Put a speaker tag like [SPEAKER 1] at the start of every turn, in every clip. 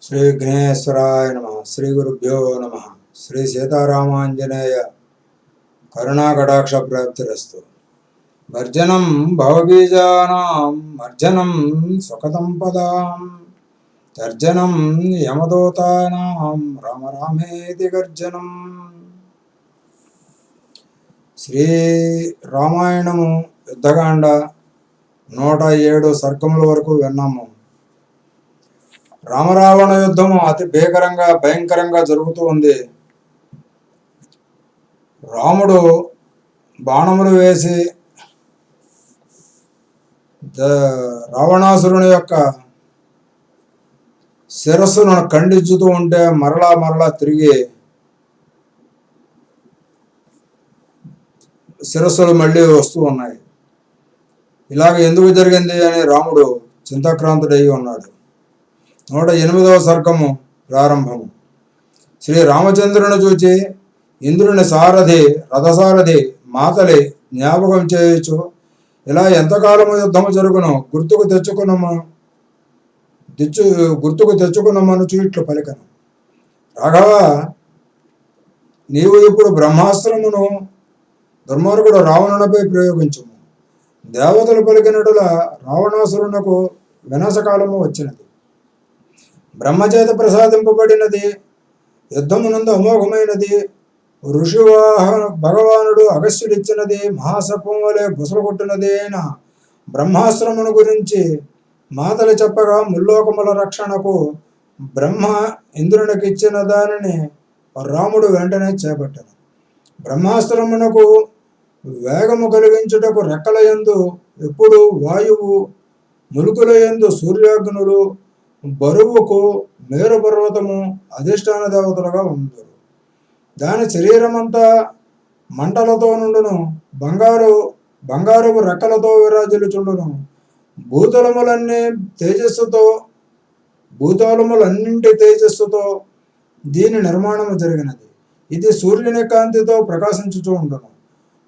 [SPEAKER 1] శ్రీ విఘ్నేశ్వరాయ నమ. శ్రీ గురుభ్యో నమ. శ్రీ సీతారామాంజనేయ కరుణాకటాక్ష ప్రాప్తిరస్తు. భర్జనం భవబీజానాం మర్జనం సుఖతం పదాం తర్జనం యమదూతానాం రామ రామేతి గర్జనం. శ్రీ రామాయణము యుద్ధకాండ 107 సర్గముల వరకు విన్నాము. రామరావణ యుద్ధము అతి భయంకరంగా జరుగుతూ ఉంది. రాముడు బాణములు వేసి రావణాసురుని యొక్క శిరస్సును ఖండించుతూ ఉంటే మరలా తిరిగి శిరస్సులు మళ్ళీ వస్తూ ఉన్నాయి. ఇలాగ ఎందుకు జరిగింది అని రాముడు చింతాక్రాంతుడై ఉన్నాడు. 108వ సర్గము ప్రారంభము. శ్రీ రామచంద్రుని చూచి ఇంద్రుని రథసారథి మాతలి జ్ఞాపకం చేయొచ్చు. ఇలా ఎంతకాలము యుద్ధము జరుగును గుర్తుకు తెచ్చుకున్నమను ఇట్లు పలికను. రాఘవ, నీవు ఇప్పుడు బ్రహ్మాస్త్రమును దుర్మార్గుడు రావణునిపై ప్రయోగించుము. దేవతలు పలికినటుల రావణాసురునకు వినాశకాలము వచ్చినది. బ్రహ్మచేత ప్రసాదింపబడినది, యుద్ధమునందు అమోఘమైనది. భగవానుడు అగస్త్యుడిచ్చినది, మహాసర్పం వలె బుసలు కొట్టినది అయిన బ్రహ్మాశ్రమును గురించి మాతలు చెప్పగా ముల్లోకముల రక్షణకు బ్రహ్మ ఇంద్రునికి ఇచ్చిన దానిని రాముడు వెంటనే చేపట్టాను. బ్రహ్మాస్త్రమునకు వేగము కలిగించుటకు రెక్కలయందు ఎప్పుడు వాయువు, ములుకులయందు సూర్యాగ్నులు, బరువుకు మేరు పర్వతము అధిష్టాన దేవతలుగా ఉండరు. దాని శరీరమంతా మంటలతో నుండును, బంగారపు రెక్కలతో విరాజిల్లుచుండును. భూతలములన్నింటి తేజస్సుతో దీని నిర్మాణము జరిగినది. ఇది సూర్యుని కాంతితో ప్రకాశించుచూ ఉండును.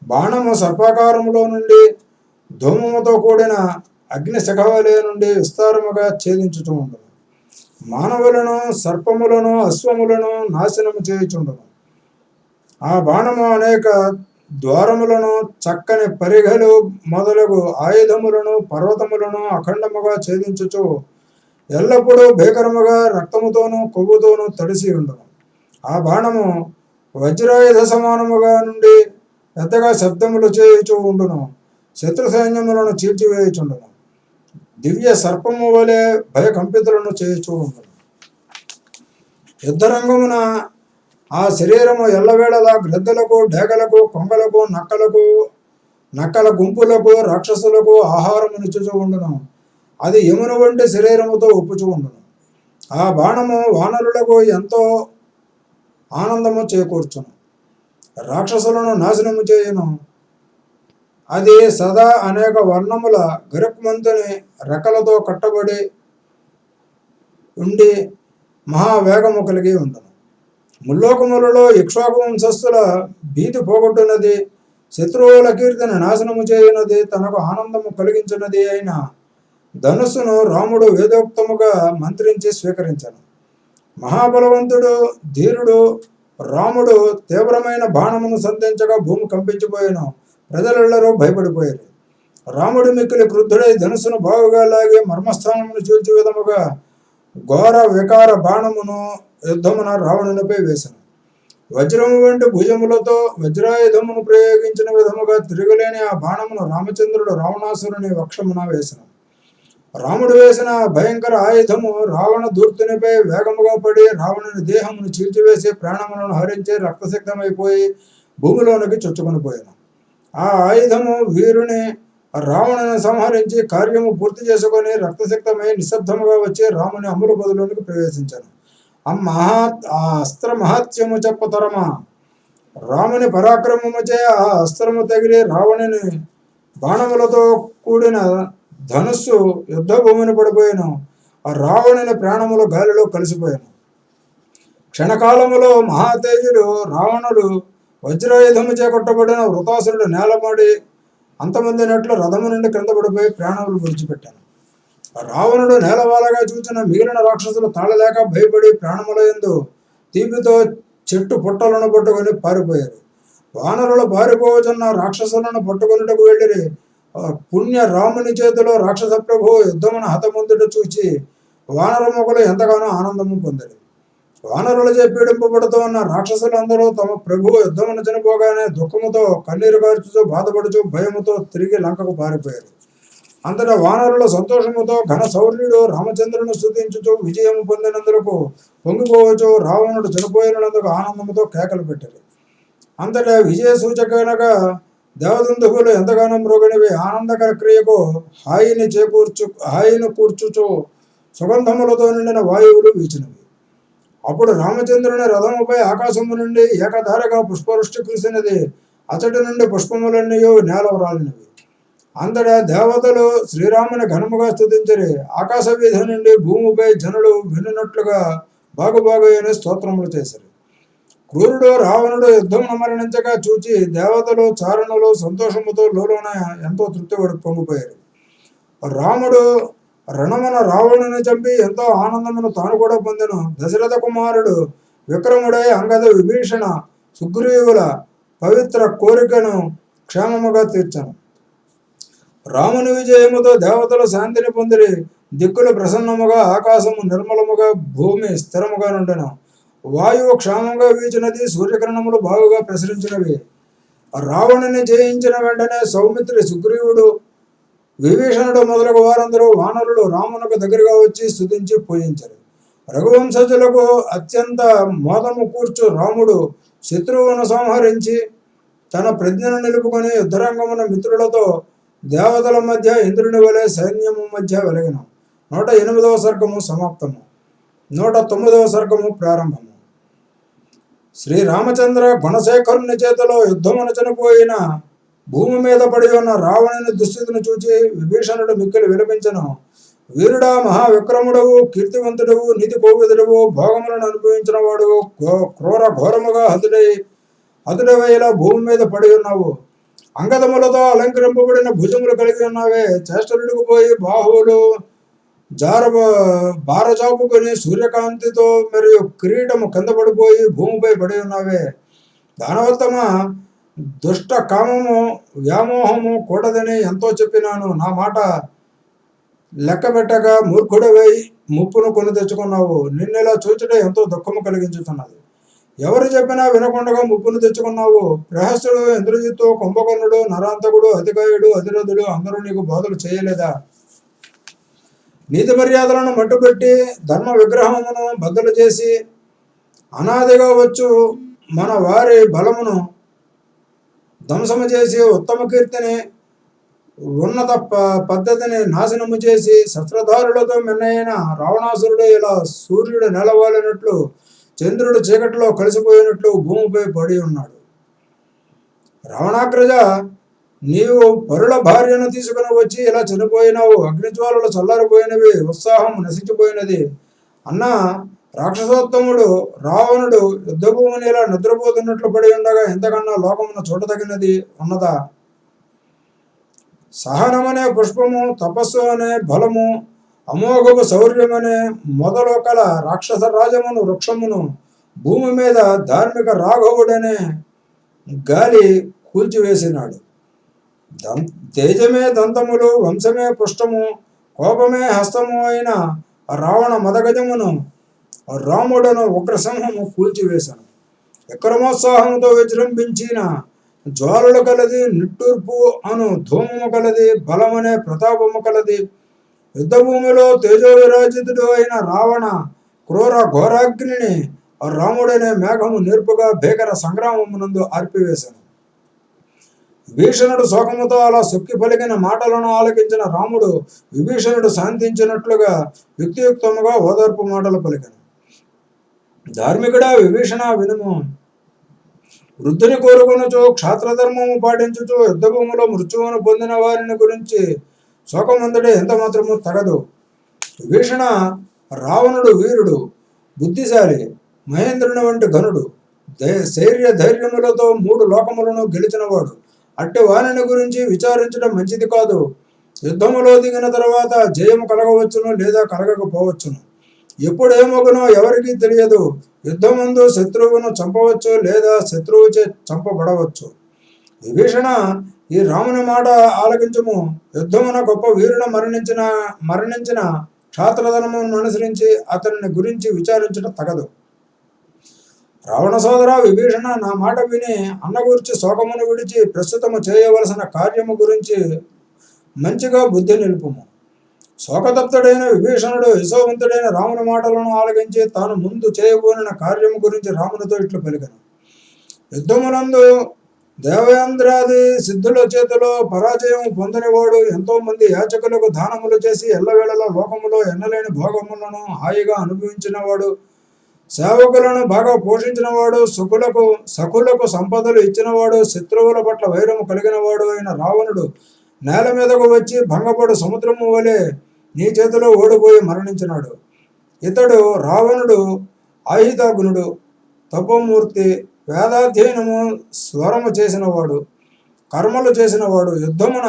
[SPEAKER 1] బాణము సర్పాకారములో నుండి ధూమముతో కూడిన అగ్ని శిఖవలే నుండి విస్తారముగా ఛేదించుతూ ఉండును. మానవులను, సర్పములను, అశ్వములను నాశనము చేయుచుండును. ఆ బాణము అనేక ద్వారములను, చక్కని పరిఘలు మొదలగు ఆయుధములను, పర్వతములను అఖండముగా ఛేదించుచు ఎల్లప్పుడూ భీకరముగా రక్తముతోనూ కొవ్వుతోనూ తడిసి ఉండును. ఆ బాణము వజ్రాయుధ సమానముగా నుండి పెద్దగా శబ్దములు చేయుచూ ఉండును. శత్రు సైన్యములను చీల్చివేయుచుండును. దివ్య సర్పము వలె భయకంపితులను చేయుచూ ఉండును. యుద్ధరంగమున ఆ శరీరము ఎల్లవేళలా గ్రద్దలకు, డేగలకు, కొంగలకు, నక్కల గుంపులకు, రాక్షసులకు ఆహారమునిచ్చుచూ ఉండును. అది యమును వంటి శరీరముతో ఒప్పుచూ ఉండును. ఆ బాణము వానరులకు ఎంతో ఆనందము చేకూర్చును, రాక్షసులను నాశనము చేయును. అది సదా అనేక వర్ణముల గరుక్మంతుని రెక్కలతో కట్టబడి ఉండి మహావేగము కలిగి ఉండును. ముల్లోకములలో ఇక్ష్వాకు వంశస్థుల భీతి పోగొట్టున్నది, శత్రువుల కీర్తిని నాశనము చేయున్నది, తనకు ఆనందము కలిగించున్నది అయిన ధనుస్సును రాముడు వేదోక్తముగా మంత్రించి స్వీకరించను. మహాబలవంతుడు ధీరుడు రాముడు తీవ్రమైన బాణమును సంధించగా భూమి కంపించిపోయాను. ప్రజలెల్లరూ భయపడిపోయారు. రాముడు మిక్కిలి క్రుద్ధుడై ధనుసును బాగుగా లాగి మర్మస్థానమును చీల్చు విధముగా ఘోర వికార బాణమును యుద్ధమున రావణునిపై వేసను. వజ్రము వంటి భుజములతో వజ్రాయుధమును ప్రయోగించిన విధముగా తిరగలేని ఆ బాణమును రామచంద్రుడు రావణాసురుని వక్షమున వేసను. రాముడు వేసిన భయంకర ఆయుధము రావణ దూర్తునిపై వేగముగా పడి రావణుని దేహమును చీల్చివేసి ప్రాణములను హరించి రక్తసిక్తమైపోయి భూమిలోనికి చొచ్చుకొని పోయాను. ఆ ఆయుధము వీరుని రావణుని సంహరించి కార్యము పూర్తి చేసుకొని రక్తసిక్తమై నిశ్శబ్దముగా వచ్చి రాముని అమ్ముల పొదలోనికి ప్రవేశించాను. ఆ అస్త్ర మహత్యము చెప్పతరమా. రాముని పరాక్రమముచే ఆ అస్త్రము తగిలి రావణుని బాణములతో కూడిన ధనుస్సు యుద్ధ భూమిని పడిపోయాను. ఆ రావణుని ప్రాణములు గాలిలో కలిసిపోయాను. క్షణకాలములో మహాతేజులు రావణుడు వజ్రాయుధము చేకొట్టబడిన వృతాసురుడు నేలమాడి అంతమందినట్లు రథము నుండి క్రింద పడిపోయి ప్రాణములు విడిచిపెట్టాను. రావణుడు నేలవాలగా చూచిన మిగిలిన రాక్షసులు తాళలేక భయపడి ప్రాణములయందు తీపితో చెట్టు పుట్టలను పట్టుకొని పారిపోయారు. వానరులు పారిపోవచున్న రాక్షసులను పట్టుకొనుటకు వెళ్ళిరి. పుణ్య రాముని చేతిలో రాక్షస ప్రభు యుద్ధమును హతముందుట చూచి వానరముఖులు ఎంతగానో ఆనందము పొందిరి. వానరులచే పీడింపబడుతూ ఉన్న రాక్షసులందరూ తమ ప్రభు యుద్ధమును చనిపోగానే దుఃఖముతో కన్నీరు కార్చుతూ బాధపడుచు భయముతో తిరిగి లంకకు పారిపోయారు. అంతటా వానరుల సంతోషముతో ఘన శౌర్యుడు రామచంద్రుని స్తుతించుచు విజయము పొందినందుకు పొంగిపోవచ్చు రావణుడు చనిపోయినందుకు ఆనందముతో కేకలు పెట్టారు. అంతటా విజయ సూచకనగా దేవదందుకులు ఎంతగానో మ్రోగనివి ఆనందకర క్రియకు హాయిని కూర్చుచు సుగంధములతో నిండిన వాయువులు వీచినవి. అప్పుడు రామచంద్రుని రథముపై ఆకాశము నుండి ఏకధారగా పుష్పవృష్టి కురిసినది. అతడి నుండి పుష్పములన్నీ నేల రాలినవి. అంతటా దేవతలు శ్రీరాముని ఘనముగా స్తుతించరి. ఆకాశ వీధి నుండి భూమిపై జనులు వినున్నట్లుగా బాగుబాగైన స్తోత్రములు చేశారు. క్రూరుడు రావణుడు యుద్ధమును మరణించగా చూచి దేవతలు చారణులు సంతోషముతో లోలోన ఎంతో తృప్తి పొంగిపోయారు. రాముడు రణమున రావణుని చంపి ఎంతో ఆనందమును తాను కూడా పొందెను. దశరథ కుమారుడు విక్రముడై అంగద విభీషణ సుగ్రీవుల పవిత్ర కోరికను క్షేమముగా తీర్చను. రాముని విజయముతో దేవతలు శాంతిని పొందిరి. దిక్కులు ప్రసన్నముగా ఆకాశము నిర్మలముగా భూమి స్థిరముగా నుండెను. వాయువు క్షేమంగా వీచినది. సూర్యకిరణములు బాగుగా ప్రసరించినవి. రావణుని జయించిన వెంటనే సౌమిత్రి సుగ్రీవుడు విభీషణుడు మొదలగు వారందరూ వానరులు రామునకు దగ్గరగా వచ్చి స్తుతించి పూజించారు. రఘువంశజులకు అత్యంత మోదము కూర్చు రాముడు శత్రువును సంహరించి తన ప్రజ్ఞను నిలుపుకొని యుద్ధరంగమున మిత్రులతో దేవతల మధ్య ఇంద్రుని వలె సైన్యము మధ్య వెలిగిన. 108వ సర్గము సమాప్తము. 109వ సర్గము ప్రారంభము. శ్రీరామచంద్ర గుణశేఖరుని చేతిలో యుద్ధమున చనిపోయిన భూమి మీద పడి ఉన్న రావణుని దుస్థితిని చూచి విభీషణుడు మిక్కిలి విలపించెను. వీరుడా, మహావిక్రముడవు, కీర్తివంతుడవు, నీతి కోవిదుడవు, భోగములను అనుభవించిన వాడు, క్రూర ఘోరముగా హతుడవేలా భూమి మీద పడి ఉన్నావు. అంగదములతో అలంకరింపబడిన భుజములు కలిగి ఉన్నావే. చేష్టలుడికి పోయి బాహువులు బారజాపుకొని సూర్యకాంతితో మరియు కిరీటము కింద పడిపోయి భూమిపై పడి ఉన్నావే. దానవత్తమ, దుష్ట కామము వ్యామోహము కూడదని ఎంతో చెప్పినాను. నా మాట లెక్క పెట్టగా మూర్ఖుడవై ముప్పును కొని తెచ్చుకున్నావు. నిన్నెలా చూచుట ఎంతో దుఃఖము కలిగించుతున్నది. ఎవరు చెప్పినా వినకుండా ముప్పును తెచ్చుకున్నావు. ప్రహస్తుడు, ఇంద్రజిత్తు, కుంభకర్ణుడు, నరాంతకుడు, అతికాయుడు, అతిరథుడు అందరూ నీకు బోధలు చేయలేదా? నీతి మర్యాదలను మట్టుపెట్టి ధర్మ విగ్రహమును బద్దలు చేసి అనాదిగా వచ్చు మన వారి బలమును ధ్వంసము చేసి ఉత్తమ కీర్తిని ఉన్నత పద్ధతిని నాశనము చేసి శస్త్రధారులతో మిన్నైన రావణాసురుడు ఇలా సూర్యుడు నెలవాలినట్లు చంద్రుడు చీకటిలో కలిసిపోయినట్లు భూమిపై పడి ఉన్నాడు. రావణాగ్రజ, నీవు పరుల భార్యను తీసుకుని వచ్చి ఇలా చనిపోయినావు. అగ్నిజ్వాలలు చల్లారిపోయినవి, ఉత్సాహం నశించిపోయినది. అన్న రాక్షసోత్తముడు రావణుడు యుద్ధభూమిని ఇలా నిద్రపోతున్నట్లు పడి ఉండగా ఎంతకన్నా లోకమును చూడదగినది ఉన్నదా? సహనమనే పుష్పము, తపస్సు అనే బలము, అమోఘపు శౌర్యమనే మొదలు కల రాక్షస రాజమును వృక్షమును భూమి మీద ధార్మిక రాఘవుడనే గాలి కూల్చివేసినాడు. తేజమే దంతములు, వంశమే పుష్టము, కోపమే హస్తము అయిన రావణ మదగజమును రాముడను ఉగ్రసింహము కూల్చివేశాను. విక్రమోత్సాహముతో విజృంభించిన జ్వాలలు కలది, నిట్టూర్పు అను ధూమము కలది, బలమనే ప్రతాపము కలది. యుద్ధభూమిలో తేజో విరాజితుడు అయిన రావణ క్రూర ఘోరాగ్నిని రాముడనే మేఘము నేర్పుగా భీకర సంగ్రామమునందు ఆర్పివేశాను. విభీషణుడు శోకముతో అలా సొక్కి పలికిన మాటలను ఆలకించిన రాముడు విభీషణుడు శాంతించినట్లుగా యుక్తియుక్తముగా ఓదార్పు మాటలు పలికాను. ధార్మికుడా విభీషణ, వినుము. వృద్ధుని కోరుకొనుచు క్షాత్రధర్మము పాటించుచు యుద్ధభూమిలో మృత్యువును పొందిన వారిని గురించి శోకమందుడే ఎంత మాత్రము తగదు. విభీషణ, రావణుడు వీరుడు, బుద్ధిశాలి, మహేంద్రుని వంటి ఘనుడు, శౌర్య ధైర్యములతో 3 లోకములను గెలిచినవాడు. అట్టి వాణిని గురించి విచారించడం మంచిది కాదు. యుద్ధములో దిగిన తర్వాత జయము కలగవచ్చును లేదా కలగకపోవచ్చును. ఎప్పుడేమగునో ఎవరికీ తెలియదు. యుద్ధమందు శత్రువును చంపవచ్చు లేదా శత్రువుచే చంపబడవచ్చు. విభీషణ, ఈ రాముని మాట ఆలకించుము. యుద్ధమున గొప్ప వీరుడు మరణించిన క్షాత్రధనమును అనుసరించి అతనిని గురించి విచారించడం తగదు. రావణ సోదర విభీషణ, నా మాట విని అన్న గురించి శోకమును విడిచి ప్రస్తుతము చేయవలసిన కార్యము గురించి మంచిగా బుద్ధి నిలుపుము. శోకతప్తుడైన విభీషణుడు యశోవంతుడైన రాముని మాటలను ఆలకించి తాను ముందు చేయబోనిన కార్యము గురించి రామునితో ఇట్లు పలికెను. యుద్ధమునందు దేవేంద్రాది సిద్ధుల చేతిలో పరాజయం పొందనివాడు, ఎంతో మంది యాచకులకు దానములు చేసి ఎల్లవేళలా లోకములో ఎన్నలేని భోగములను హాయిగా అనుభవించినవాడు, సేవకులను బాగా పోషించినవాడు, సకులకు సంపదలు ఇచ్చినవాడు, శత్రువుల పట్ల వైరము కలిగినవాడు అయిన రావణుడు నేల మీదకు వచ్చి భంగపడు సముద్రము వలె నీ చేతిలో ఓడిపోయి మరణించినాడు. ఇతడు రావణుడు ఆయుధాగ్నుడు, తపోమూర్తి, వేదాధ్యయనము స్వరము చేసినవాడు, కర్మలు చేసినవాడు. యుద్ధమున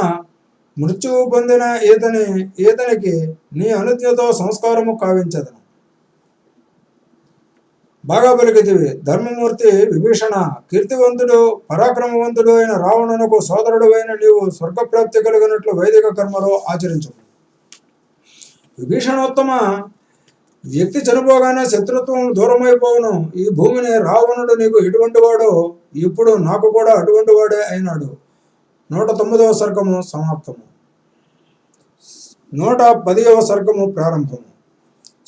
[SPEAKER 1] మృత్యువు పొందిన ఈతనికి నీ అనుజ్ఞతో సంస్కారము కావించదను. బాగా పలికితివి. ధర్మమూర్తి విభీషణ, కీర్తివంతుడు పరాక్రమవంతుడు అయిన రావణునకు సోదరుడు అయిన నీవు స్వర్గప్రాప్తి కలిగినట్లు వైదిక కర్మలో ఆచరించు. విభీషణోత్తమ, వ్యక్తి చనిపోగానే శత్రుత్వం దూరమైపోవును. ఈ భూమిని రావణుడు నీకు ఎటువంటి వాడో ఇప్పుడు నాకు కూడా అటువంటి వాడే అయినాడు. 109వ సర్గము సమాప్తము. 110వ సర్గము ప్రారంభము.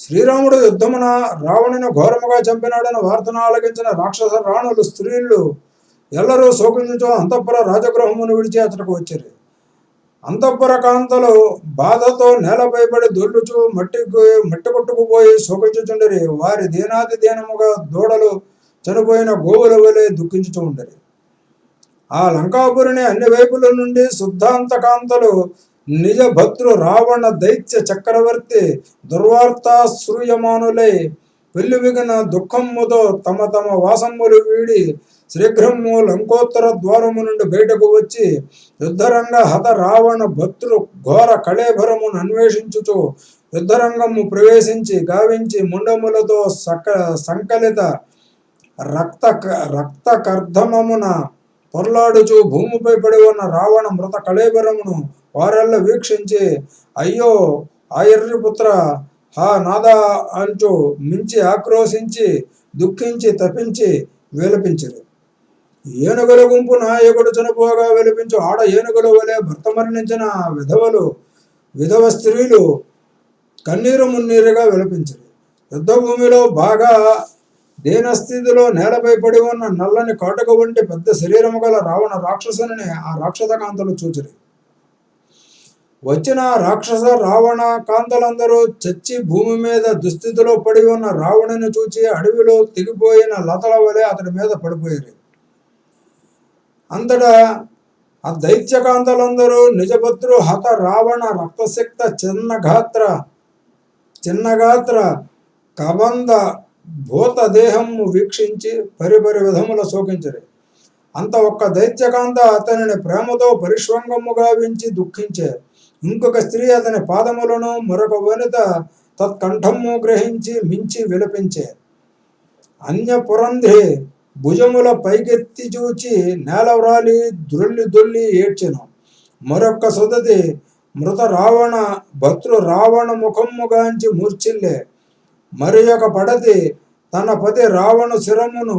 [SPEAKER 1] శ్రీరాముడు యుద్ధమున రావణుని ఘోరముగా చంపినాడని వార్తను ఆలకించిన రాక్షస రాణులు స్త్రీలు ఎల్లరూ శోకించుచో అంతఃపుర రాజగృహమును విడిచి అతడికి వచ్చారు. అంతఃపుర కాంతలు బాధతో నేలపై పడి దొల్లుచు మట్టి కొట్టుకుపోయి శోకించుచుండరి. వారి దీనాది దీనముగా దూడలు చనిపోయిన గోవుల వలె దుఃఖించుచూ ఉండరి. ఆ లంకాపురిని అన్ని వైపుల నుండి శుద్ధాంతకాంతలు నిజ భద్రు రావణ దైత్య చక్రవర్తి దుర్వార్తాశ్రూయమానులై వెల్లువిగిన దుఃఖముతో తమ తమ వాసములు వీడి శీఘ్రము లంకోత్తర ద్వారము నుండి బయటకు వచ్చి యుద్ధరంగ హత రావణ భద్రు ఘోర కళేభరమును అన్వేషించుచు యుద్ధరంగము ప్రవేశించి గావించి ముండములతో సంకలిత రక్త కర్ధమమున పొర్లాడుచు భూమిపై పడి ఉన్న రావణ మృత కళేబరమును వారెల్ల వీక్షించి, అయ్యో ఆయుర్పుత్ర, హా నాదా అంచు మించి ఆక్రోశించి దుఃఖించి తప్పించి విలపించరు. ఏనుగుల గుంపు నాయకుడు చనిపోగా విలపించు ఆడ ఏనుగుల వలె భర్త మరణించిన విధవ స్త్రీలు కన్నీరు మున్నీరుగా విలపించరు. యుద్ధభూమిలో బాగా దీనస్థితిలో నేలపై పడి ఉన్న నల్లని కాటుక వంటి పెద్ద శరీరము గల రావణ రాక్షసుని ఆ రాక్షస కాంతలు చూచిరి. వచ్చిన రాక్షస రావణ కాంతలందరూ చచ్చి భూమి మీద దుస్థితిలో పడి ఉన్న రావణుని చూచి అడవిలో తెగిపోయిన లతల వలె అతడి మీద పడిపోయారు. అంతటా ఆ దైత్యకాంతలందరూ నిజభద్రు హత రావణ రక్తశక్త చిన్నగాత్ర కబంధ భూత దేహము వీక్షించి పరిపరి విధముల శోకించరు. అంత ఒక్క దైత్యకాంత అతనిని ప్రేమతో పరిష్వంగము గావించి దుఃఖించే. ఇంకొక స్త్రీ అతని పాదములను, మరొక వనిత తత్కంఠము గ్రహించి మించి విలపించే. అన్యపురంధి భుజముల పైకెత్తి చూచి నేలవ్రాలి దొల్లి ఏడ్చెను. మరొక్క సుదతి మృత రావణ భద్రు రావణ ముఖముగాంచి మూర్చిల్లే. మరి ఒక పడతి తన పతి రావణు శిరమును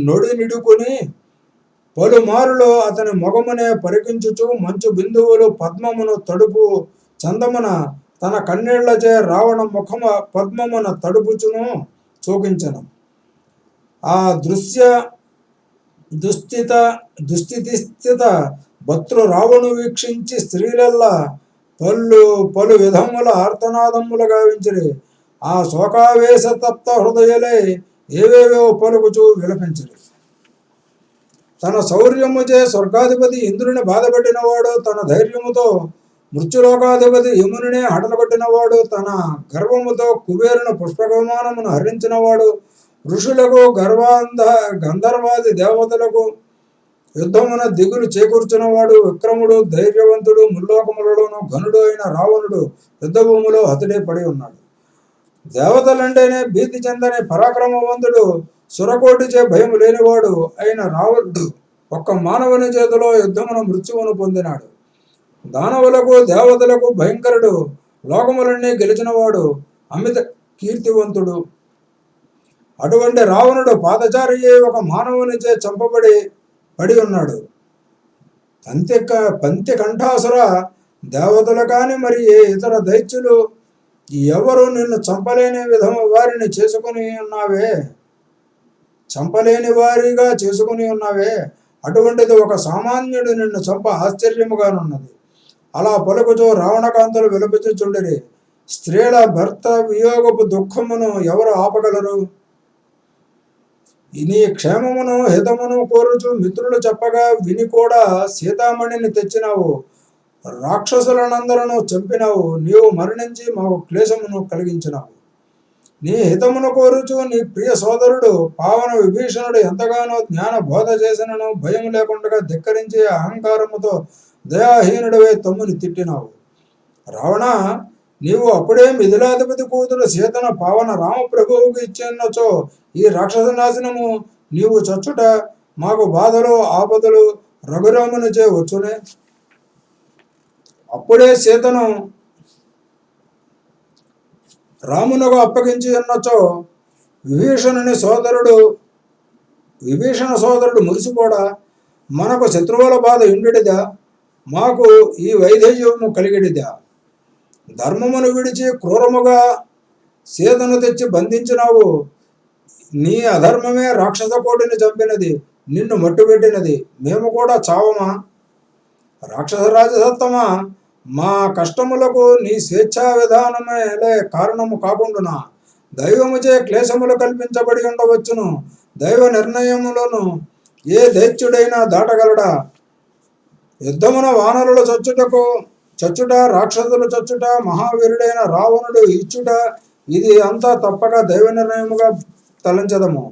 [SPEAKER 1] నొడి నిడుకుని పలుమారులో అతని మొగమునే పరికించుచు మంచు బిందువులు పద్మమును తడుపు చందమున తన కన్నీళ్లచే రావణ ముఖమ పద్మమున తడుపుచును చూపించను. ఆ దుస్థితిస్థిత భద్రు రావణు వీక్షించి స్త్రీలల్లా పలు విధముల ఆర్తనాదములు గావించిరి. ఆ శోకావేశ తప్త హృదయలే ఏవేవో పలుకుచూ విలపించిరి. తన శౌర్యముచే స్వర్గాధిపతి ఇంద్రుని బాధపెట్టినవాడు, తన ధైర్యముతో మృత్యులోకాధిపతి యమునినే హడలగొట్టినవాడు, తన గర్వముతో కుబేరుని పుష్పవిమానమును హరించినవాడు, ఋషులకు గంధర్వాది దేవతలకు యుద్ధమున దిగులు చేకూర్చున్నవాడు విక్రముడు, ధైర్యవంతుడు, ముల్లోకములలోనూ ఘనుడు అయిన రావణుడు యుద్ధభూమిలో హతుడే పడి ఉన్నాడు. దేవతలంటేనే భీతి చెందని పరాక్రమవంతుడు, సురకోటిచే భయం లేనివాడు అయిన రావణుడు ఒక్క మానవుని చేతిలో యుద్ధమున మృత్యువును పొందినాడు. దానవులకు దేవతలకు భయంకరుడు, లోకములన్నీ గెలిచినవాడు, అమిత కీర్తివంతుడు. అటువంటి రావణుడు పాదచారి ఒక మానవునిచే చంపబడి పడి ఉన్నాడు. పంతి కంఠాసుర, దేవతలు కాని మరి ఏ ఇతర దైత్యులు ఎవరు నిన్ను చంపలేని విధము వారిని చేసుకుని ఉన్నావే, చంపలేని వారిగా చేసుకుని ఉన్నావే. అటువంటిది ఒక సామాన్యుడు నిన్ను చంప ఆశ్చర్యముగానున్నది. అలా పలుకుచూ రావణకాంతలు విలపించుచుండిరి. స్త్రీల భర్త వియోగపు దుఃఖమును ఎవరు ఆపగలరు? నీ క్షేమమును హితమును కోరుచు మిత్రులు చెప్పగా విని కూడా సీతామణిని తెచ్చినావు. రాక్షసులనందరూ చంపినావు. నీవు మరణించి మాకు క్లేశమును కలిగించినావు. నీ హితమును కోరుచు నీ ప్రియ సోదరుడు పావన విభీషణుడు ఎంతగానో జ్ఞాన బోధ చేసినను భయం లేకుండా ధిక్కరించి అహంకారముతో దయాహీనుడివే తమ్ముని తిట్టినావు. రావణ, నీవు అప్పుడే మిథిలాధిపతి కూతురు సీతను పావన రామప్రభువుకు ఇచ్చినచో ఈ రాక్షస నాశనము నీవు చచ్చుట మాకు బాధలు ఆపదలు రఘురామునిచే వచ్చునే. అప్పుడే సీతను రామునకు అప్పగించి ఉన్నచో విభీషణ సోదరుడు మురిసిపోడా. మనకు శత్రువుల బాధ ఇండిదా, మాకు ఈ వైధవ్యము కలిగిడిదా. ధర్మమును విడిచి క్రూరముగా సీతను తెచ్చి బంధించినావు. నీ అధర్మమే రాక్షస కోటిని చంపినది, నిన్ను మట్టుబెట్టినది. మేము కూడా చావమా? రాక్షస రాజసత్తమా, మా కష్టములకు నీ స్వేచ్ఛా విధానమేలే కారణము కాకుండానా? దైవముచే క్లేశములు కల్పించబడి ఉండవచ్చును. దైవ నిర్ణయములను ఏ దైత్యుడైనా దాటగలడా? యుద్ధమున వానరులు చచ్చుట, రాక్షసులు చచ్చుట, మహావీరుడైన రావణుడు ఇచ్చుట, ఇది అంతా తప్పక దైవ నిర్ణయముగా తలంచదము.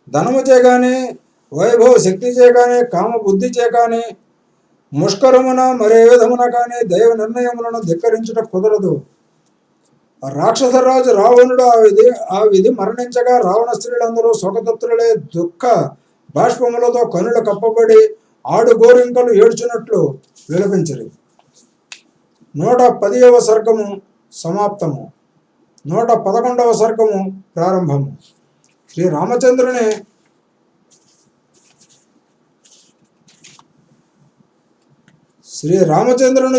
[SPEAKER 1] ధనముచే కానీ, వైభవ శక్తిచే కానీ, కామ బుద్ధిచే కానీ, ముష్కరమున మరే విధమున కానీ దైవ నిర్ణయములను ధిక్కరించుట కుదరదు. రాక్షసరాజు రావణుడు ఆ విధి మరణించగా రావణ స్త్రీలందరూ శోకతత్తులే దుఃఖ బాష్పములతో కనులు కప్పబడి ఆడుగోరింకలు ఏడ్చున్నట్లు విలపించరు. 110వ సర్గము సమాప్తము. 111వ సర్గము ప్రారంభము. శ్రీరామచంద్రుని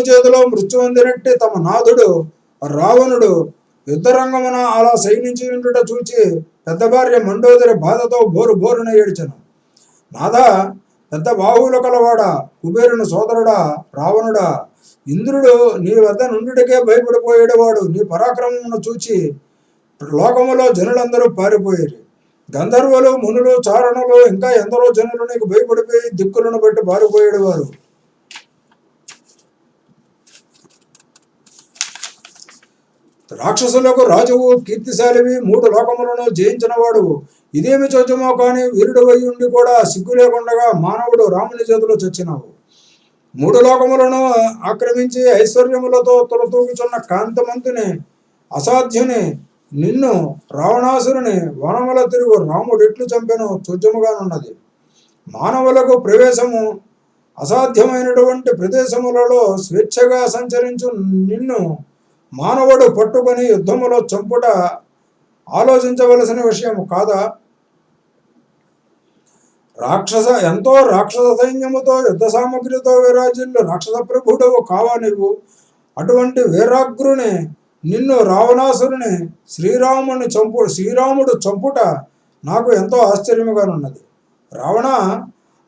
[SPEAKER 1] చేతిలో మృత్యువందినట్టు తమ నాథుడు రావణుడు యుద్ధరంగమున అలా సైనించి ఉండుట చూచి పెద్ద భార్య మండోదరి బాధతో బోరున ఏడ్చెను. నాథా, పెద్ద బాహువులు కలవాడా, కుబేరుని సోదరుడా, రావణుడా, ఇంద్రుడు నీ వద్ద నుండికే భయపడిపోయేవాడు. నీ పరాక్రమమును చూచి లోకములో జనులందరూ పారిపోయారు. గంధర్వులు, మునులు, చారణులు ఇంకా ఎందరో జనులు నీకు భయపడిపోయి దిక్కులను బట్టి పారిపోయేవారు. రాక్షసులకు రాజువు, కీర్తిశాలివి, 3 లోకములను జయించినవాడు. ఇదేమి చోచమో కానీ వీరుడు ఉండి కూడా సిగ్గు లేకుండా మానవుడు రాముని చేతిలో చచ్చినావు. 3 లోకములను ఆక్రమించి ఐశ్వర్యములతో తొలతూగుచున్న కాంతమంతుని, అసాధ్యుని, నిన్ను రావణాసురుని వనముల తిరుగు రాముడు ఎట్లు చంపెను చోద్యముగానున్నది. మానవులకు ప్రవేశము అసాధ్యమైనటువంటి ప్రదేశములలో స్వేచ్ఛగా సంచరించు నిన్ను మానవుడు పట్టుకొని యుద్ధములో చంపుట ఆలోచించవలసిన విషయం కాదా? ఎంతో రాక్షస సైన్యముతో యుద్ధ సామగ్రితో విరాజిల్లు రాక్షస ప్రభుడవు కావా నీవు? అటువంటి వీరాగ్రుని నిన్ను రావణాసురుని శ్రీరాముడు చంపుట నాకు ఎంతో ఆశ్చర్యముగానున్నది. రావణ,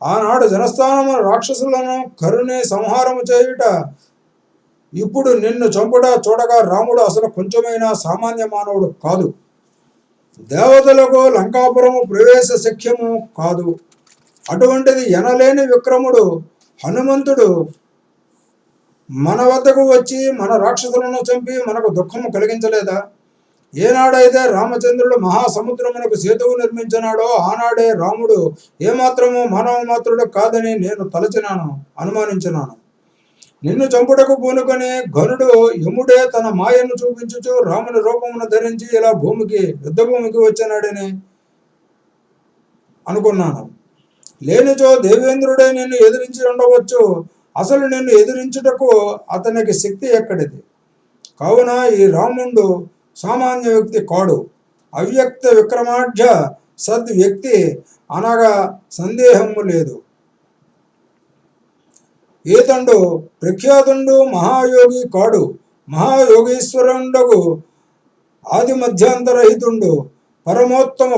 [SPEAKER 1] ఆనాడు జనస్థానము రాక్షసులను కరుణి సంహారము చేయుట, ఇప్పుడు నిన్ను చంపుట చూడగా రాముడు అసలు కొంచెమైనా సామాన్య మానవుడు కాదు. దేవతలకు లంకాపురము ప్రవేశ శక్యము కాదు. అటువంటిది ఎనలేని విక్రముడు హనుమంతుడు మన వద్దకు వచ్చి మన రాక్షసులను చంపి మనకు దుఃఖము కలిగించలేదా? ఏనాడైతే రామచంద్రుడు మహాసముద్రమునకు సేతువు నిర్మించినాడో ఆనాడే రాముడు ఏమాత్రము మానవ మాత్రుడు కాదని నేను తలచినాను, అనుమానించినాను. నిన్ను చంపుటకు పూనుకొని ఘనుడు యముడే తన మాయను చూపించుచు రాముని రూపమును ధరించి ఇలా యుద్ధభూమికి వచ్చినాడని అనుకున్నాను. లేనిచో దేవేంద్రుడే నిన్ను ఎదిరించి ఉండవచ్చు. అసలు నిన్ను ఎదిరించుటకు అతనికి శక్తి ఎక్కడిది? కావున ఈ రాముడు సామాన్య వ్యక్తి కాడు, అవ్యక్త విక్రమాఢ్య సద్వ్యక్తి అనగా సందేహము లేదు. ఈతండు ప్రఖ్యాతుండు మహాయోగి కాడు, మహాయోగీశ్వరుండగు ఆది మధ్యాంతరహితుండు, పరమోత్తమ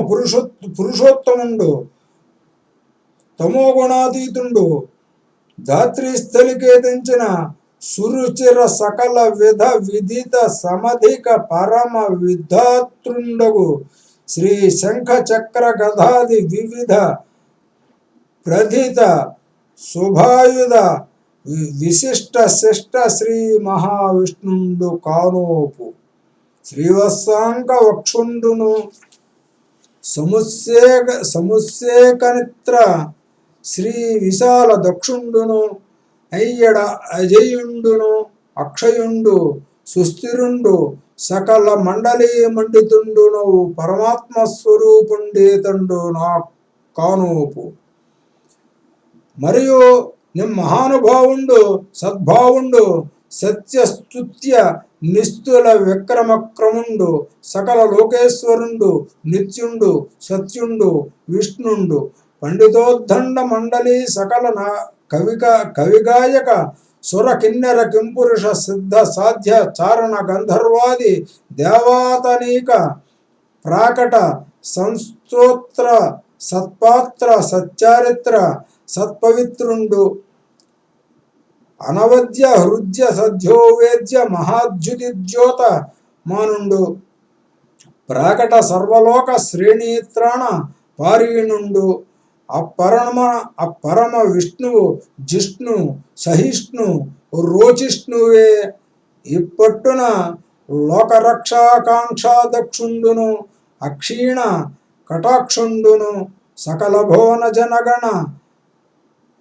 [SPEAKER 1] పురుషోత్తముండు, తమోగుణాతీతుండు, ధాత్రిస్థలికే తెంచిన సురుచిర సకల విధ విదిత సమధిక పరమ విధాతృండగు శ్రీ శంఖ చక్ర గదాది వివిధ ప్రధిత శుభాయుధ విశిష్ట శిష్ట శ్రీ మహావిష్ణుండు కానోపు శ్రీవత్సాంక వక్షుండును సముసేకనిత్ర శ్రీ విశాల దక్షుండును అయ్యడ అజయుండును అక్షయుండు సుస్థిరుండు సకల మండలీ మండితుండును పరమాత్మ స్వరూపుండేతండు నా కానోపు. మరియు నిమ్మహానుభావుండు సద్భావుండు సత్యస్తుత్య నిస్తుల విక్రమక్రముండు సకల లోకేశ్వరుండు నిత్యుండు సత్యుండు విష్ణుండు పండితోద్దండ మండలి సకల కవిగాయక సుర కిన్నెర కింపురుష సిద్ధ సాధ్య చారణ గంధర్వాది దేవాతనీక ప్రాకట సంస్తోత్ర సత్పాత్ర సచ్చారిత్ర సత్పవిత్రుండు అనవద్య హృద్య సద్యోవేద్య మహాద్యుతిద్యోత మానుండు ప్రాకట సర్వలోక శ్రేణీత్రాణ పారీణుండు అపరమ విష్ణువు జిష్ణు సహిష్ణు రోచిష్ణువే ఇప్పట్టున లోకరక్షాకాంక్షాదక్షుండును అక్షీణ కటాక్షుండును సకల భువన జనగణ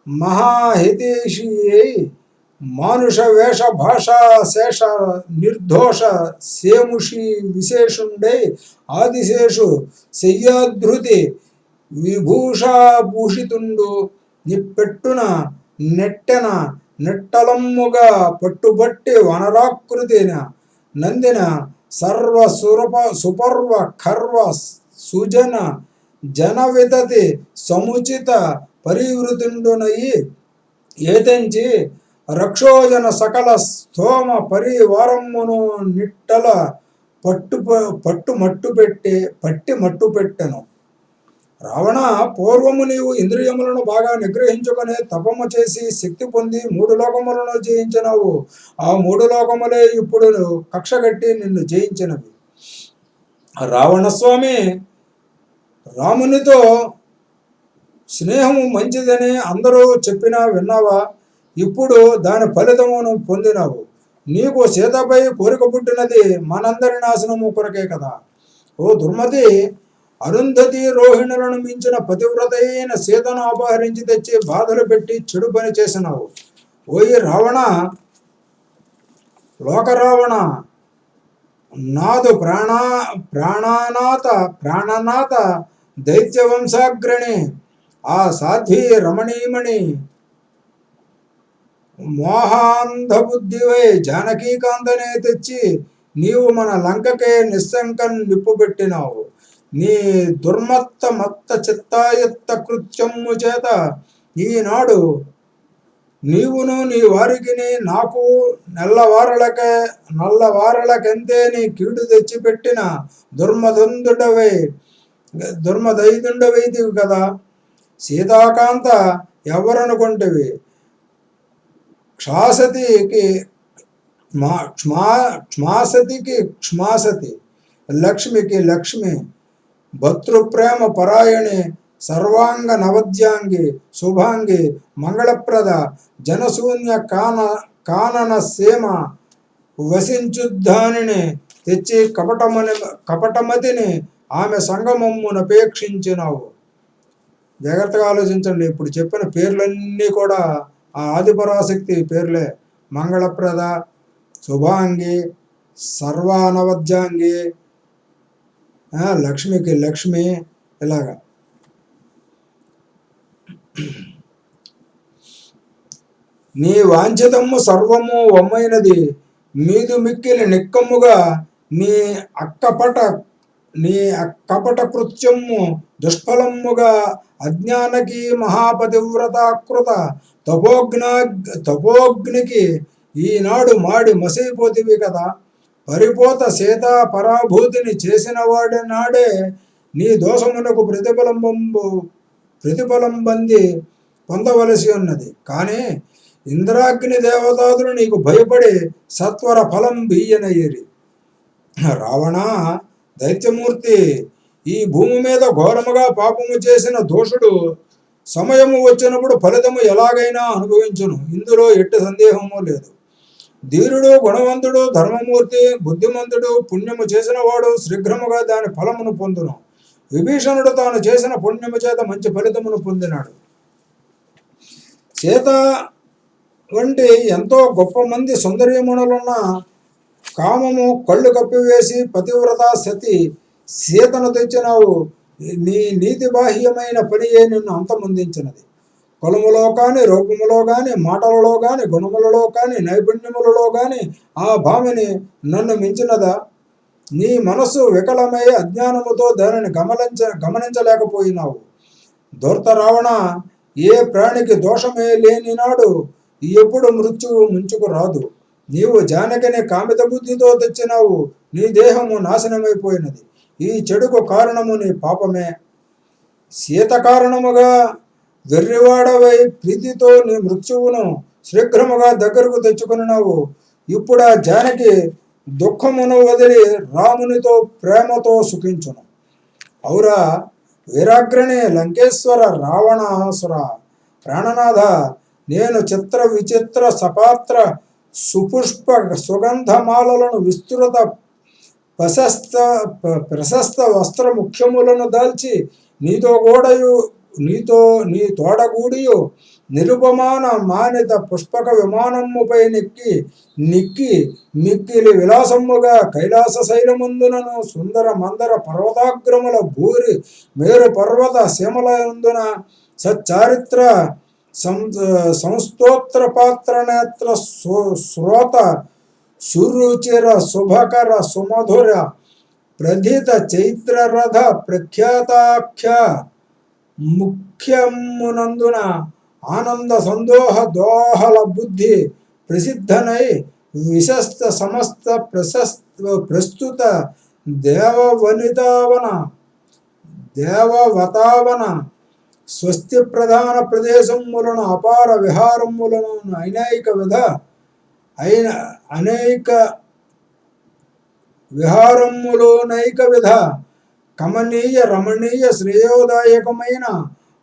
[SPEAKER 1] మహాహితేషియై మానుష వేష భాషా శేష నిర్దోష సేముషి విశేషుండై ఆదిశేషు శయ్యాధృతి విభూషాభూషితుండు నిప్పెట్టున నెట్టెన నెట్టలమ్ముగా పట్టుబట్టి వనరాకృతిన నందిన సర్వ సుపర్వ ఖర్వ సుజన జనవితతి సముచిత పరివృతుండునయి ఏతంచి రక్షోజన సకల స్థోమ పరివారమ్మును నిట్టల పట్టి మట్టు పెట్టెను. రావణ, పూర్వము నీవు ఇంద్రియములను బాగా నిగ్రహించుకొని తపము చేసి శక్తి పొంది 3 లోకములను జయించినావు. ఆ 3 లోకములే ఇప్పుడు కక్షగట్టి నిన్ను జయించినవి. రావణస్వామి, రామునితో స్నేహము మంచిదని అందరూ చెప్పినా విన్నావా? ఇప్పుడు దాని ఫలితమును పొందినావు. నీకు సీతపై కోరిక పుట్టినది మనందరి నాశనము కొరకే కదా. ఓ దుర్మతి, అరుంధతి రోహిణులను మించిన పతివ్రతైన సీతను అపహరించి తెచ్చి బాధలు పెట్టి చెడు పని చేసినావు. ఓయి రావణ, లోకరావణ, నాదు ప్రాణనాథ దైత్యవంశాగ్రణి, ఆ సాధ్వి రమణీమణి, మోహాంధబుద్ధివై జానకీకాంతనే తెచ్చి నీవు మన లంకకే నిస్సంకం నిప్పు పెట్టినావు. నీ దుర్మత్త మత్త చిత్తాయత్త కృత్యము చేత ఈనాడు నీవును నీ వారికిని నాకు నల్లవారలకెంతే నీ కీడు తెచ్చిపెట్టిన దుర్మదైదుండవైతివి కదా. సీతాకాంత ఎవరనుకుంటవి? క్షమాసతికి క్షమాసతి, లక్ష్మికి లక్ష్మి, భర్తృప్రేమ పరాయణి, సర్వాంగ నవద్యాంగి, శుభాంగి, మంగళప్రద, జనశూన్య కానన సీమ, వసించుద్ధానిని, తెచ్చి కపటమతిని ఆమె సంగమమ్మునపేక్షించినావు. జాగ్రత్తగా ఆలోచించండి. ఇప్పుడు చెప్పిన పేర్లన్నీ కూడా ఆ ఆదిపరాశక్తి పేర్లే. మంగళప్రద, శుభాంగి, సర్వానవద్యాంగి, లక్ష్మికి లక్ష్మి, ఇలాగా. నీ వాంఛితము సర్వము వమ్మైనది, మీదు మిక్కిలి నిక్కముగా నీ అక్కపట కృత్యము దుష్ఫలముగా అజ్ఞానకి మహాపతివ్రతాకృత తపోగ్నికి ఈనాడు మాడి మసైపోతివి కదా. పరిపోత సీతా పరాభూతిని చేసిన వాడి నాడే నీ దోషమునకు ప్రతిఫలం పొందవలసి ఉన్నది. కానీ ఇంద్రాగ్ని దేవతాదులు నీకు భయపడి సత్వర ఫలం బియ్యనయ్యేరి. రావణ దైత్యమూర్తి, ఈ భూమి మీద ఘోరముగా పాపము చేసిన దోషుడు సమయము వచ్చినప్పుడు ఫలితము ఎలాగైనా అనుభవించును. ఇందులో ఎట్టి సందేహము లేదు. ధీరుడు, గుణవంతుడు, ధర్మమూర్తి, బుద్ధిమంతుడు, పుణ్యము చేసిన వాడు శీఘ్రముగా దాని ఫలమును పొందును. విభీషణుడు తాను చేసిన పుణ్యము చేత మంచి ఫలితమును పొందినాడు. సీత వంటి ఎంతో గొప్ప మంది సుందరీమణులున్న కామము కళ్ళు కప్పివేసి పతివ్రత సతి సీతను తెచ్చినావు. నీ నీతి బాహ్యమైన పనియే నిన్ను అంతమొందించినది. కులములో కానీ, రూపములో కానీ, మాటలలో కానీ, గుణములలో కానీ, నైపుణ్యములలో కానీ ఆ భామిని నన్ను మించినదా? నీ మనస్సు వికలమై అజ్ఞానముతో దానిని గమనించలేకపోయినావు. ధూర్త రావణ, ఏ ప్రాణికి దోషమే లేని నాడు ఎప్పుడు మృత్యువు ముంచుకు రాదు. నీవు జానకిని కామిత బుద్ధితో తెచ్చినావు. నీ దేహము నాశనమైపోయినది. ఈ చెడుకు కారణము నీ పాపమే. సీత కారణముగా వెర్రివాడవై ప్రీతితో నీ మృత్యువును శీఘ్రముగా దగ్గరకు తెచ్చుకున్నావు. ఇప్పుడు ఆ జానకి దుఃఖమును వదిలి రామునితో ప్రేమతో సుఖించును. ఔరా వీరాగ్రణి, లంకేశ్వర, రావణాసుర, ప్రాణనాథ, నేను చిత్ర విచిత్ర సపాత్ర సుపుష్ప సుగంధమాలను విస్తృత ప్రశస్త వస్త్ర ముఖ్యములను దాల్చి నీ తోడగూడియు నిరుపమాన మానిత పుష్పక విమానముపై నిక్కి మిక్కిలి విలాసముగా కైలాస శైలమందునను సుందర మందర పర్వతాగ్రముల భూరి మేరు పర్వత సీమలందున సచ్చారిత్ర సంస్తోత్ర పాత్ర నేత్ర శ్రోత సురుచిర శుభకర సుమధుర ప్రధిత చైత్రరథ ప్రఖ్యాతాఖ్య ముఖ్యమునందున ఆనంద సందోహ దోహల బుద్ధి ప్రసిద్ధనై విశస్త సమస్త ప్రస్తుత దేవవతావన స్వస్తి ప్రధాన ప్రదేశములను అపార విహారములను నైక విధ కమనీయ రమణీయ శ్రేయోదాయకమైన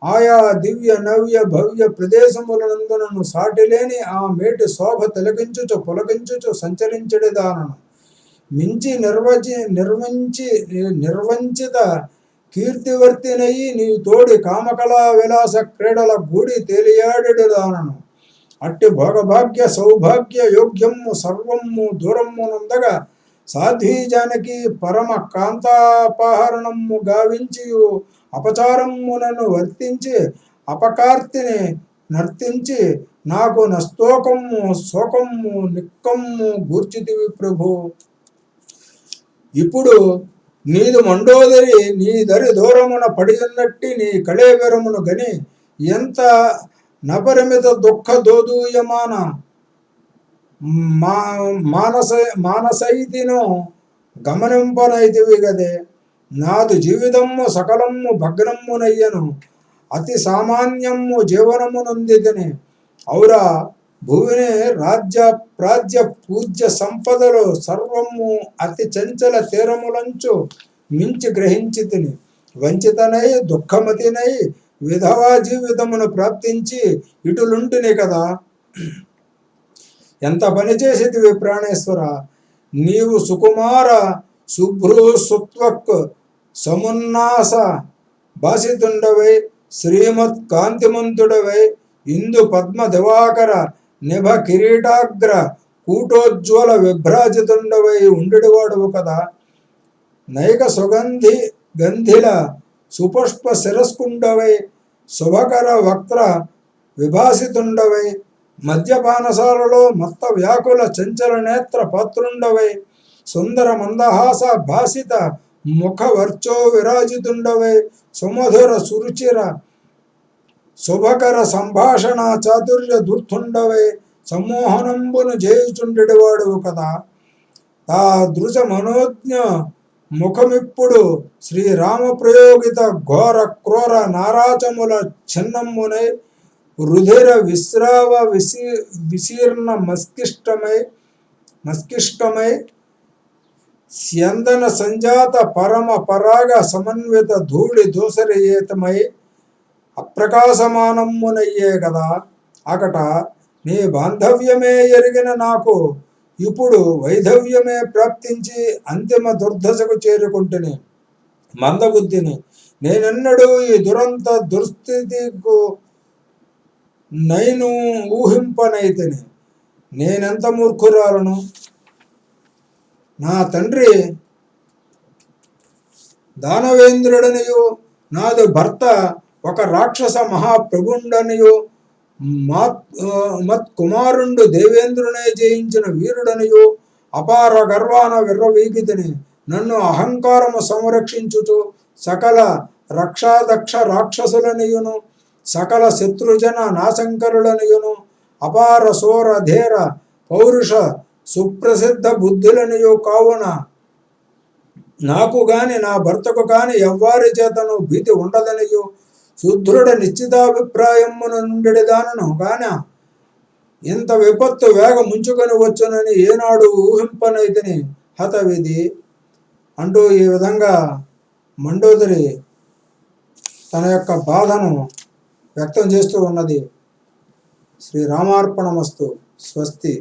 [SPEAKER 1] ఆయా దివ్య నవ్య భవ్య ప్రదేశములనందునను సాటిలేని ఆ మేటి శోభ తిలకించుచు పులకించుచు సంచరించడిదానను మించి నిర్వంచిత కీర్తివర్తినయి నీ తోడి కామకళా విలాస క్రీడల గూడి తేలియాడెడుదానను. అట్టి భోగభాగ్య సౌభాగ్య యోగ్యము సర్వము దూరము నందగా సాధ్వీ జానకి పరమ కాంతాపహరణము గావించియు అపచారమునను వర్తించి అపకార్తిని నర్తించి నాకు నస్తోకము శోకము నిక్కము గూర్చితివి ప్రభు. ఇప్పుడు నీదు మండోదరి నీ దరి దూరమున పడియున్నట్టి నీ కళేవరమును గని ఎంత నపరిమిత దుఃఖ దోదూయమాన మానసైతిను గమనింపనైతివి గదే. నాదు జీవితము సకలము భగ్నమునయ్యను, అతి సామాన్యము జీవనమునందితిని. ఔరా భూమిని ప్రాజ్య పూజ్య సంపదలు సర్వము అతి చంచల తీరములంచు మించి గ్రహించి తిని వంచితనై దుఃఖమతినై విధవా జీవితమును ప్రాప్తించి ఇటులుంటిని కదా. ఎంత పని చేసేదివి ప్రాణేశ్వర. నీవు సుకుమార శుభ్రు సుత్వక్ సమున్నాస భాసితుండవై శ్రీమత్ కాంతిమంతుడవై ఇందు పద్మ దివాకర నిభ కిరీటాగ్ర కూటోజ్వల విభ్రాజితుండవై ఉండేవాడువు కదా. నైక సుగంధి గంధిల సుపుష్ప శిరస్కుండవై శుభకర వక్త్ర విభాసితుండవై మద్యపానశాలలో మత్త వ్యాకుల చంచల నేత్ర పాత్రుండవై సుందర మందహాస భాసిత ముఖ వర్చో విరాజితుండవై సుమధుర సురుచిర శుభకర సంభాషణ చాతుర్య దుర్తుండవై సమ్మోహనంబును జేయుచుండెడివాడువు కదా. తా దృజ మనోజ్ఞ ముఖమిప్పుడు శ్రీరామ ప్రయోగిత ఘోర క్రూర నారాచముల చిన్నమ్మునై రుధిర విస్రావ విశీర్ణ మస్కిష్టమై స్యందన సంజాత పరమ పరాగ సమన్విత ధూళి దూసరయేతమై అప్రకాశమానమ్మునయ్యే కదా. అకట నీ బాంధవ్యమే ఎరిగిన నాకు ఇప్పుడు వైధవ్యమే ప్రాప్తించి అంతిమ దుర్దశకు చేరుకుంటుని మందబుద్ధిని నేనెన్నడూ ఈ దురంత దుస్థితికు నైను ఊహింపనైతిని. నేనెంత మూర్ఖురాలను. నా తండ్రి దానవేంద్రుడనియు నాదు భర్త ఒక రాక్షస మహాప్రభుండనియు మత్ కుమారుండు దేవేంద్రునే జయించిన వీరుడనియు అపార గర్వాన విర్రవీగితిని. నన్ను అహంకారము సంరక్షించుచు సకల రక్షాదక్ష రాక్షసులనియును సకల శత్రుజన నాశంకరులనియును అపార సోర ధీర పౌరుష సుప్రసిద్ధ బుద్ధులనియు కావున నాకు గాని నా భర్తకు కాని ఎవ్వారి చేతను భీతి ఉండదనియు సుదృఢ నిశ్చితాభిప్రాయమును నుండిదానను గాన ఇంత విపత్తు వేగ ముంచుకొని వచ్చునని ఏనాడు ఊహింపనైతిని హతవిధి అంటూ ఈ విధంగా మండోదరి తన యొక్క బాధను వ్యక్తం చేస్తూ ఉన్నది. శ్రీరామార్పణమస్తు. స్వస్తి.